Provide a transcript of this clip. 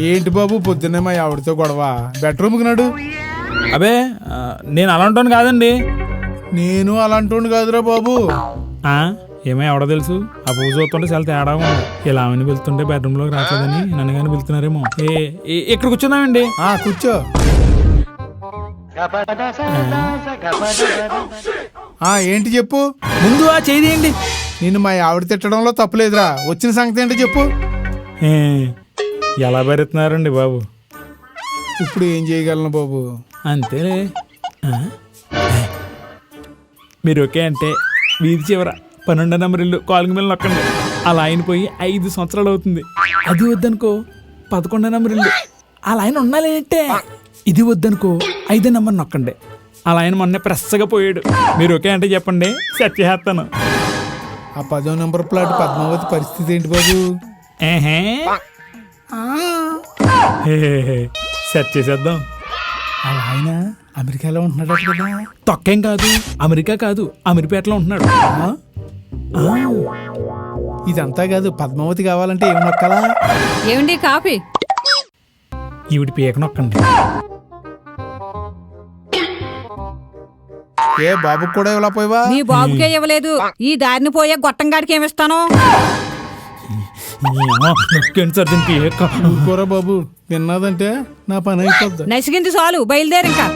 ఏంటి బాబు పొద్దున్నే మా ఆవిడతో గొడవ? బెడ్రూమ్కి నాడు. అబే నేను అలా ఉంటాను కాదండి. నేను అలాంటి కాదురా బాబు. ఏమో ఎవడో తెలుసు, ఆ పూజ చూస్తుంటే చాలా తేడా ఉంది. ఇలా ఆమెను వెళ్తుంటే బెడ్రూమ్లోకి రావట్లేదని నన్ను కానీ వెళ్తున్నారేమో. ఇక్కడ కూర్చున్నామండి. కూర్చో. ఏంటి చెప్పు. ముందు చేయండి. నేను మా ఆవిడ తిట్టడంలో తప్పులేదురా. వచ్చిన సంగతి ఏంటో చెప్పు. ఎలా భరిస్తున్నారండి బాబు? ఇప్పుడు ఏం చేయగలను బాబు? అంతేలే. మీరు ఓకే అంటే వీధి చివర 12 నెంబర్ ఇల్లు కాలింగ్ మీద నొక్కండి. అలా ఆయన పోయి 5 సంవత్సరాలు అవుతుంది. అది వద్దనుకో 11 నెంబర్ ఇల్లు అలా ఆయన ఉండాలంటే. ఇది వద్దనుకో 5 నెంబర్ నొక్కండి. అలా ఆయన మొన్న ప్రెస్గా పోయాడు. మీరు ఓకే అంటే చెప్పండి, సెట్ చేస్తాను. ఆ 10వ నెంబర్ ప్లాట్ పద్మావతి పరిస్థితి ఏంటి బాబు? సెట్ చేసేద్దాం. అలా ఆయన అమెరికాలో ఉంటున్నాడు కదా? తొక్కేం కాదు, అమెరికా కాదు, అమీర్పేటలో ఉంటున్నాడు. ఇదంతా కాదు, పద్మావతి కావాలంటే ఏమి నొక్కాలా? ఏమండి కాఫీ? ఈవిడి పీక నొక్కండి. ఏ బాబుకి కూడా ఇవ్వలా పోయివా? నీ బాబుకే ఇవ్వలేదు, ఈ దారిని పోయే గొట్టంగాడికి ఏమిస్తాను? నొక్కండి సార్ దీనికి. బాబు విన్నదంటే నా పని అయిపోద్ది. నసిగింది చాలు, బయలుదేరి ఇంకా.